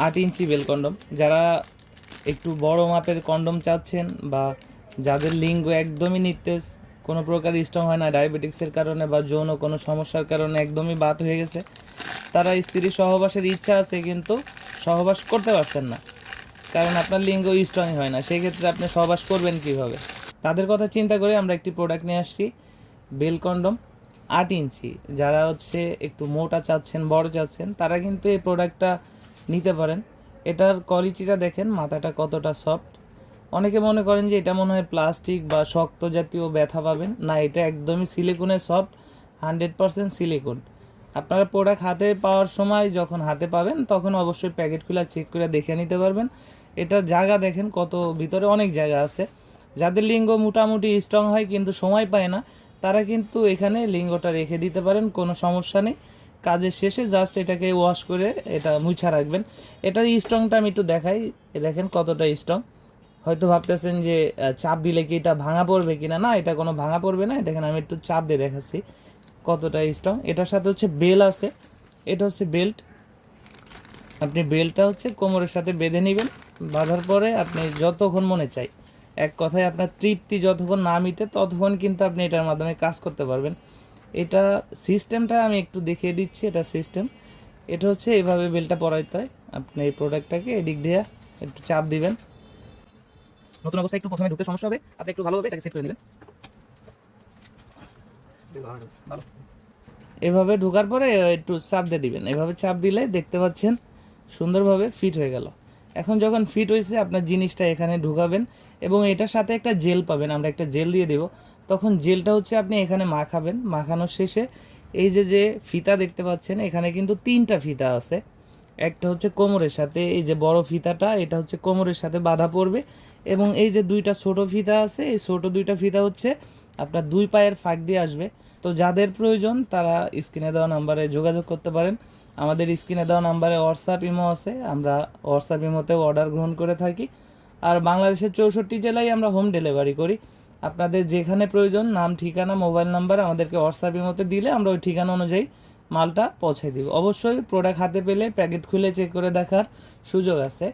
8 ইঞ্চি bell condom. যারা একটু বড় মাপের কন্ডম চাচ্ছেন বা যাদের লিঙ্গ একদমই নিস্তেজ, কোনো প্রকার স্ট্রং হয় না ডায়াবেটিক্সের কারণে বা যৌন কোনো সমস্যার কারণে একদমই বাত হয়ে গেছে, তারা স্ত্রী সহবাসের ইচ্ছা আছে কিন্তু সহবাস করতে পারছেন না, কারণ আপনার লিঙ্গ স্ট্রং হয় না, সেই ক্ষেত্রে আপনি সহবাস করবেন কিভাবে? তাদের কথা চিন্তা করে আমরা একটি প্রোডাক্ট নিয়ে আসছি, বেল কন্ডম 8 ইঞ্চি। যারা হচ্ছে একটু মোটা চাচ্ছেন, বড় চাচ্ছেন, তারা কিন্তু এই প্রোডাক্টটা নিতে পারেন। এটার কোয়ালিটিটা দেখেন, মাথাটা কতটা সফট। অনেকে মনে করেন যে এটা মনে হয় প্লাস্টিক বা শক্ত জাতীয় ব্যথা পাবেন, না, এটা একদমই সিলিকনের সফট, 100% সিলিকন। আপনারা প্রোডাক্ট হাতে পাওয়ার সময় যখন হাতে পাবেন তখন অবশ্যই প্যাকেট খুলে চেক করে দেখে নিতে পারবেন। এটার জায়গা দেখেন কত, ভিতরে অনেক জায়গা আছে। যাদের লিঙ্গ মোটামুটি স্ট্রং হয় কিন্তু সময় পায় না, তারা কিন্তু এখানে লিঙ্গটা রেখে দিতে পারেন, কোনো সমস্যা নেই। কাজের শেষে জাস্ট এটাকে ওয়াশ করে এটা মুছা রাখবেন। এটার স্ট্রংটা আমি একটু দেখাই, দেখেন কতটা স্ট্রং। হয়তো ভাবতেছেন যে চাপ দিলে কি এটা ভাঙা পড়বে কিনা, না, এটা কোনো ভাঙা পড়বে না। দেখেন আমি একটু চাপ দিয়ে দেখাচ্ছি কতটা স্ট্রং। এটার সাথে হচ্ছে বেল আছে, এটা হচ্ছে বেল্ট। আপনি বেল্টটা হচ্ছে কোমরের সাথে বেঁধে নেবেন, বাঁধার পরে আপনি যতক্ষণ মনে চাই, এক কথায় আপনার তৃপ্তি যতক্ষণ না মিটে ততক্ষণ কিন্তু আপনি এটার মাধ্যমে কাজ করতে পারবেন। এটা সিস্টেমটা আমি একটু দেখিয়ে দিচ্ছি। এটা সিস্টেম, এটা হচ্ছে এইভাবে বেল্টটা পরাইতে হয়। আপনি এই প্রোডাক্টটাকে এদিক দিয়ে একটু চাপ দিবেন। নতুন অবস্থায় একটু প্রথমে ঢুকতে সমস্যা হবে, আপনি একটু ভালোভাবে এটাকে সেট করে নেবেন। ভালো, এভাবে ঢোকার পরে একটু চাপ দিয়ে দিবেন। এভাবে চাপ দিলে দেখতে পাচ্ছেন সুন্দরভাবে ফিট হয়ে গেল। এখন যখন ফিট হয়েছে আপনার জিনিসটা এখানে ঢুকাবেন এবং এটার সাথে একটা জেল পাবেন, আমরা একটা জেল দিয়ে দেব। তখন জেলটা হচ্ছে আপনি এখানে মাখাবেন। মাখানোর শেষে এই যে যে ফিতা দেখতে পাচ্ছেন, এখানে কিন্তু 3টা ফিতা আছে। একটা হচ্ছে কোমরের সাথে, এই যে বড় ফিতাটা এটা হচ্ছে কোমরের সাথে বাঁধা পড়বে, এবং এই যে 2টা ছোট ফিতা আছে, এই ছোট 2টা ফিতা হচ্ছে আপনার 2 পায়ের ফাঁক দিয়ে আসবে। তো যাদের প্রয়োজন তারা স্ক্রিনে দেওয়া নাম্বারে যোগাযোগ করতে পারেন। আমাদের স্ক্রিনে দেওয়া নাম্বারে হোয়াটসঅ্যাপ ইমো আছে, আমরা হোয়াটসঅ্যাপ ইমোতেও অর্ডার গ্রহণ করে থাকি। আর বাংলাদেশের 64 জেলায় আমরা হোম ডেলিভারি করি। আপনাদের যেখানে প্রয়োজন নাম, ঠিকানা, মোবাইল নাম্বার আমাদেরকে হোয়াটসঅ্যাপ ইমোতে দিলে আমরা ওই ঠিকানা অনুযায়ী মালটা পৌঁছে দিব। অবশ্যই প্রোডাক্ট হাতে পেলে প্যাকেট খুলে চেক করে দেখার সুযোগ আছে।